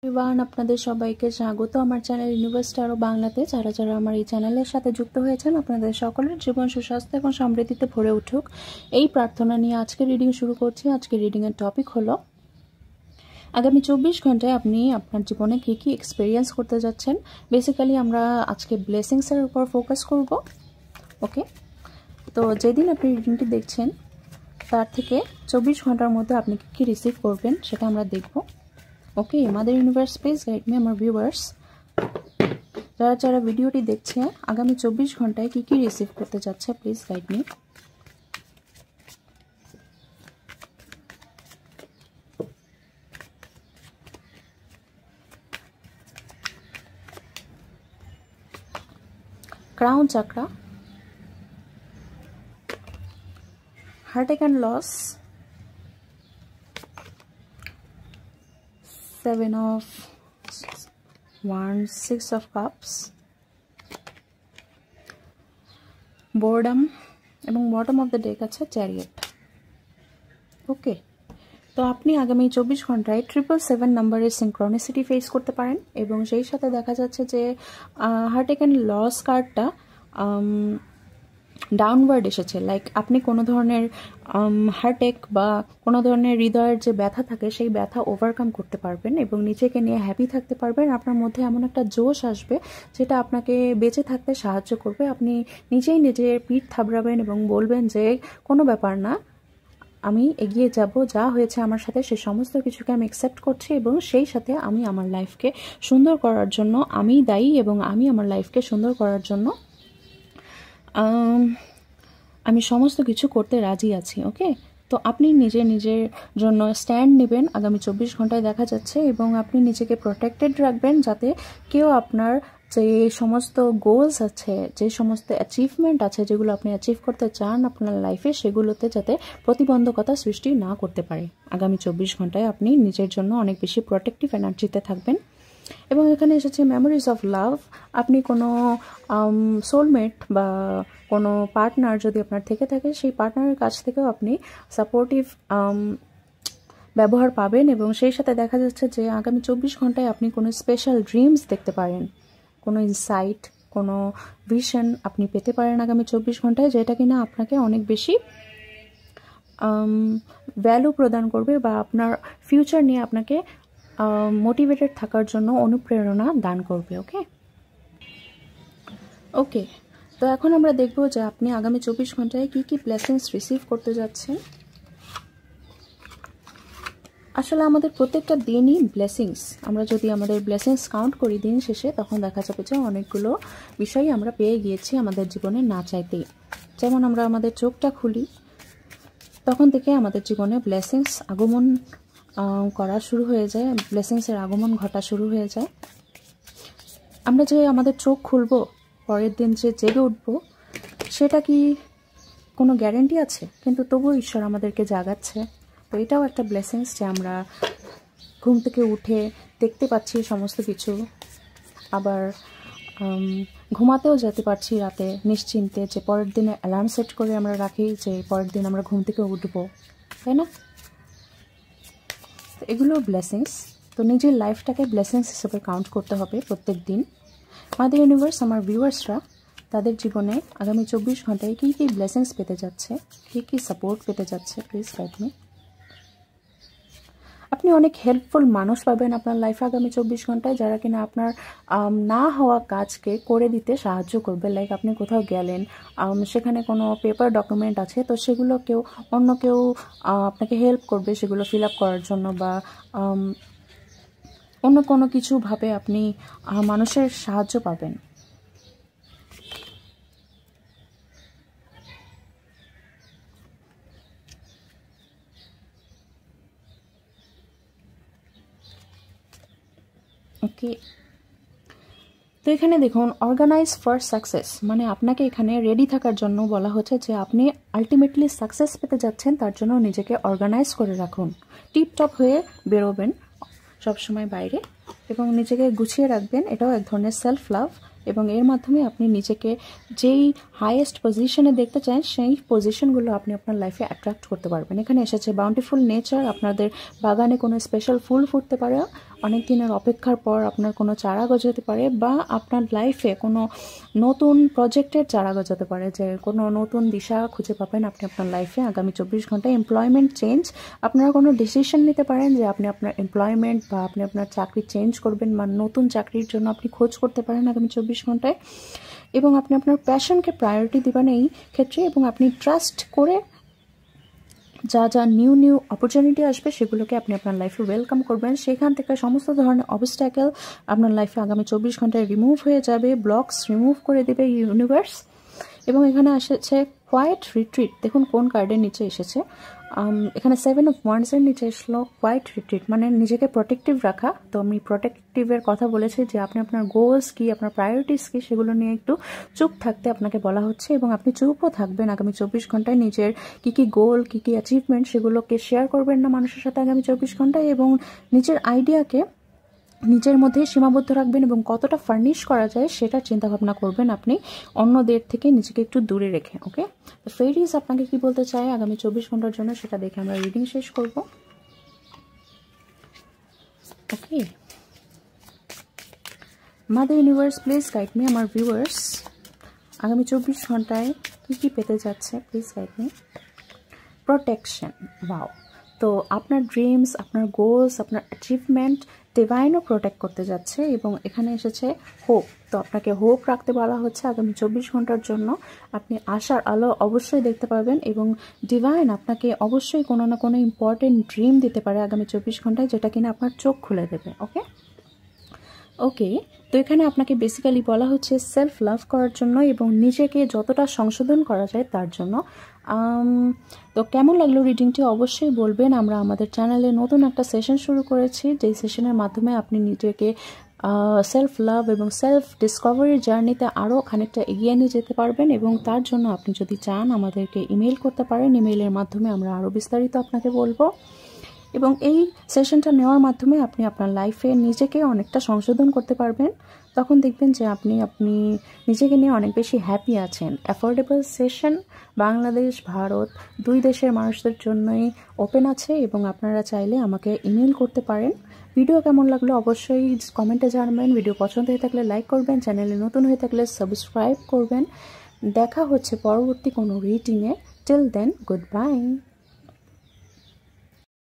Everyone, আপনাদের সবাইকে স্বাগত আমার চ্যানেল ইউনিভার্স টারো বাংলাতে। যারা যারা আমার এই চ্যানেলের সাথে যুক্ত হয়েছেন, আপনাদের সকলের জীবন সুস্বাস্থ্য এবং সমৃদ্ধিতে ভরে উঠুক এই প্রার্থনা নিয়ে আজকে রিডিং শুরু করছি। আজকে রিডিংয়ের টপিক হলো আগামী 24 ঘন্টায় আপনি আপনার জীবনে কী কী এক্সপিরিয়েন্স করতে যাচ্ছেন। বেসিক্যালি আমরা আজকে ব্লেসিংসের উপর ফোকাস করব। ওকে, তো যেদিন আপনি রিডিংটি দেখছেন তার থেকে 24 ঘন্টার মধ্যে আপনি কী কী রিসিভ করবেন সেটা আমরা দেখব। Okay, mother universe please guide me. আমার ভিউয়ার্স যারা যারা ভিডিওটি দেখছে আগামী 24 ঘন্টায় কী কী রিসিভ করতে যাচ্ছে, please guide me. Crown চাকরা, heartache and loss, 7 of Wands, 6 of Cups, boredom এবং bottom of the deck আছে Chariot। ওকে, তো আপনি আগামী 24 ঘন্টায় 777 নাম্বারের সিনক্রনিসিটি ফেস করতে পারেন এবং সেই সাথে দেখা যাচ্ছে যে heartache and loss কার্ডটা ডাউনওয়ার্ড এসেছে। লাইক আপনি কোনো ধরনের হার্টেক বা কোনো ধরনের হৃদয়ের যে ব্যথা থাকে সেই ব্যথা ওভারকাম করতে পারবেন এবং নিজেকে নিয়ে হ্যাপি থাকতে পারবেন। আপনার মধ্যে এমন একটা জোশ আসবে যেটা আপনাকে বেঁচে থাকতে সাহায্য করবে। আপনি নিজেই নিজের পিঠ থাবড়াবেন এবং বলবেন যে কোনো ব্যাপার না, আমি এগিয়ে যাব, যা হয়েছে আমার সাথে সে সমস্ত কিছুকে আমি অ্যাকসেপ্ট করছি এবং সেই সাথে আমি আমার লাইফকে সুন্দর করার জন্য আমি দায়ী এবং আমি আমার লাইফকে সুন্দর করার জন্য আমি সমস্ত কিছু করতে রাজি আছি। ওকে, তো আপনি নিজের জন্য স্ট্যান্ড নেবেন আগামী 24 ঘন্টায় দেখা যাচ্ছে এবং আপনি নিজেকে প্রোটেক্টেড রাখবেন যাতে কেউ আপনার যে সমস্ত গোলস আছে, যে সমস্ত অ্যাচিভমেন্ট আছে, যেগুলো আপনি অ্যাচিভ করতে চান আপনার লাইফে, সেগুলোতে যাতে প্রতিবন্ধকতা সৃষ্টি না করতে পারে। আগামী 24 ঘন্টায় আপনি নিজের জন্য অনেক বেশি প্রোটেক্টিভ এনার্জিতে থাকবেন। এবং এখানে এসেছে মেমোরিজ অফ লাভ। আপনি কোনো সোলমেট বা কোনো পার্টনার যদি আপনার থেকে থাকে, সেই পার্টনারের কাছ থেকেও আপনি সাপোর্টিভ ব্যবহার পাবেন এবং সেই সাথে দেখা যাচ্ছে যে আগামী 24 ঘন্টায় আপনি কোনো স্পেশাল ড্রিমস দেখতে পারেন, কোনো ইনসাইট, কোনো ভিশন আপনি পেতে পারেন আগামী 24 ঘন্টায়, যেটা কিনা আপনাকে অনেক বেশি ভ্যালু প্রদান করবে বা আপনার ফিউচার নিয়ে আপনাকে মোটিভেটেড থাকার জন্য অনুপ্রেরণা দান করবে। ওকে ওকে, তো এখন আমরা দেখব যে আপনি আগামী 24 ঘন্টায় কি কি ব্লেসিংস রিসিভ করতে যাচ্ছেন। আসলে আমাদের প্রত্যেকটা দিনই ব্লেসিংস। আমরা যদি আমাদের ব্লেসিংস কাউন্ট করি দিন শেষে, তখন দেখা যাবে যে অনেকগুলো বিষয় আমরা পেয়ে গিয়েছি আমাদের জীবনে না চাইতেই। যেমন আমরা আমাদের চোখটা খুলি, তখন থেকে আমাদের জীবনে ব্লেসিংস আগমন করা শুরু হয়ে যায়, ব্লেসিংসের আগমন ঘটা শুরু হয়ে যায়। আমরা যে আমাদের চোখ খুলব, পরের দিন যে জেগে উঠব, সেটা কি কোনো গ্যারেন্টি আছে? কিন্তু তবুও ঈশ্বর আমাদেরকে জাগাচ্ছে। তো এটাও একটা ব্লেসিংস যে আমরা ঘুম থেকে উঠে দেখতে পাচ্ছি সমস্ত কিছু, আবার ঘুমাতেও যেতে পারছি রাতে নিশ্চিন্তে, যে পরের দিনে অ্যালার্ম সেট করে আমরা রাখি যে পরের দিন আমরা ঘুম থেকে উঠব, তাই না? এগুলো ব্লেসিংস। তো নিজের লাইফটাকে ব্লেসিংস হিসেবে কাউন্ট করতে হবে প্রত্যেক দিন। মাদার ইউনিভার্স আমার ভিউয়ার্সরা তাদের জীবনে আগামী 24 ঘন্টায় কী কী ব্লেসিংস পেতে যাচ্ছে, কী কী সাপোর্ট পেতে যাচ্ছে, প্লিজ গাইড মি। আপনি অনেক হেল্পফুল মানুষ পাবেন আপনার লাইফে আগামী 24 ঘন্টায়, যারা কিনা আপনার না হওয়া কাজকে করে দিতে সাহায্য করবে। লাইক আপনি কোথাও গেলেন, সেখানে কোনো পেপার ডকুমেন্ট আছে, তো সেগুলো অন্য কেউ আপনাকে হেল্প করবে সেগুলো ফিল আপ করার জন্য, বা অন্য কোনো কিছুভাবে আপনি মানুষের সাহায্য পাবেন। ওকে, তো এখানে দেখুন অর্গানাইজ ফর সাকসেস, মানে আপনাকে এখানে রেডি থাকার জন্য বলা হচ্ছে যে আপনি আলটিমেটলি সাকসেস পেতে যাচ্ছেন, তার জন্য নিজেকে অর্গানাইজ করে রাখুন। টিপটপ হয়ে বেরোবেন সবসময় বাইরে এবং নিজেকে গুছিয়ে রাখবেন। এটাও এক ধরনের সেলফ লাভ এবং এর মাধ্যমে আপনি নিজেকে যেই হাইয়েস্ট পজিশনে দেখতে চান সেই পজিশনগুলো আপনি আপনার লাইফে অ্যাট্রাক্ট করতে পারবেন। এখানে এসেছে বাউন্টিফুল নেচার, আপনাদের বাগানে কোনো স্পেশাল ফুল ফুটতে পারে, অনেক দিনের অপেক্ষার পর আপনার কোনো চারা গজাতে পারে, বা আপনার লাইফে কোনো নতুন প্রজেক্টের চারা গজাতে পারে, যে কোনো নতুন দিশা খুঁজে পাবেন আপনি আপনার লাইফে আগামী 24 ঘন্টায়। এমপ্লয়মেন্ট চেঞ্জ, আপনারা কোনো ডিসিশন নিতে পারেন যে আপনি আপনার এমপ্লয়মেন্ট বা আপনি আপনার চাকরি চেঞ্জ করবেন, বা নতুন চাকরির জন্য আপনি খোঁজ করতে পারেন আগামী 24 ঘন্টায়। এবং আপনি আপনার প্যাশনকে প্রায়োরিটি দিবেন এই ক্ষেত্রে, এবং আপনি ট্রাস্ট করে যা যা নিউ অপরচুনিটি আসবে সেগুলোকে আপনি আপনার লাইফে ওয়েলকাম করবেন। সেখান থেকে সমস্ত ধরনের অবস্ট্যাকেল আপনার লাইফে আগামী 24 ঘন্টায় রিমুভ হয়ে যাবে, ব্লকস রিমুভ করে দেবে ইউনিভার্স। এবং এখানে এসেছে কোয়াইট রিট্রিট, দেখুন কোন কার্ডের নিচে এসেছে, এখানে 7 অফ ওয়ান্ডসের নিচে এসলো কোয়াইট রিট্রিট, মানে নিজেকে প্রোটেক্টিভ রাখা। তো আমি প্রোটেক্টিভের কথা বলেছি যে আপনি আপনার গোলস কি, আপনার প্রায়োরিটিস কি, সেগুলো নিয়ে একটু চুপ থাকতে আপনাকে বলা হচ্ছে, এবং আপনি চুপও থাকবেন আগামী 24 ঘন্টায়। নিজের কি গোল, কি অ্যাচিভমেন্ট, সেগুলোকে শেয়ার করবেন না মানুষের সাথে আগামী 24 ঘন্টায়, এবং নিজের আইডিয়াকে নিজের মধ্যে সীমাবদ্ধ রাখবেন, এবং কতটা ফার্নিশ করা যায় সেটা চিন্তা ভাবনা করবেন আপনি অন্যদের থেকে নিজেকে একটু দূরে রেখে। ওকে, তো ফেরিজ আপনাকে কি বলতে চায় আগামী 24 ঘন্টার জন্য সেটা দেখে আমরা রিডিং শেষ করব। Okay, mother universe please guide me, আমার ভিউয়ার্স আগামী 24 ঘন্টায় কি পেতে যাচ্ছে, please guide me. Protection, wow. তো আপনার ড্রিমস, আপনার গোলস, আপনার অ্যাচিভমেন্ট ডিভাইনও প্রোটেক্ট করতে যাচ্ছে, এবং এখানে এসেছে হোপ। তো আপনাকে হোপ রাখতে বলা হচ্ছে আগামী 24 ঘন্টার জন্য। আপনি আশার আলো অবশ্যই দেখতে পাবেন, এবং ডিভাইন আপনাকে অবশ্যই কোনো না কোনো ইম্পর্টেন্ট ড্রিম দিতে পারে আগামী 24 ঘন্টায়, যেটা কিনা আপনার চোখ খুলে দেবে। ওকে, তো এখানে আপনাকে বেসিক্যালি বলা হচ্ছে সেলফ লাভ করার জন্য, এবং নিজেকে যতটা সংশোধন করা যায় তার জন্য। তো কেমন লাগলো রিডিংটি অবশ্যই বলবেন। আমরা আমাদের চ্যানেলে নতুন একটা সেশন শুরু করেছি, যেই সেশনের মাধ্যমে আপনি নিজেকে সেলফ লাভ এবং সেলফ ডিসকভারির জার্নিতে আরও খানিকটা এগিয়ে নিয়ে যেতে পারবেন, এবং তার জন্য আপনি যদি চান আমাদেরকে ইমেল করতে পারেন। ইমেইলের মাধ্যমে আমরা আরও বিস্তারিত আপনাকে বলবো, এবং এই সেশনটা নেওয়ার মাধ্যমে আপনি আপনার লাইফে নিজেকে অনেকটা সংশোধন করতে পারবেন। তখন দেখবেন যে আপনি নিজেকে নিয়ে অনেক বেশি হ্যাপি আছেন। অ্যাফোর্ডেবল সেশন, বাংলাদেশ ভারত দুই দেশের মানুষদের জন্যই ওপেন আছে, এবং আপনারা চাইলে আমাকে ইমেল করতে পারেন। ভিডিও কেমন লাগলো অবশ্যই কমেন্টে জানাবেন। ভিডিও পছন্দ হয়ে থাকলে লাইক করবেন, চ্যানেলে নতুন হয়ে থাকলে সাবস্ক্রাইব করবেন। দেখা হচ্ছে পরবর্তী কোনো রিডিংয়ে। Till then, good bye.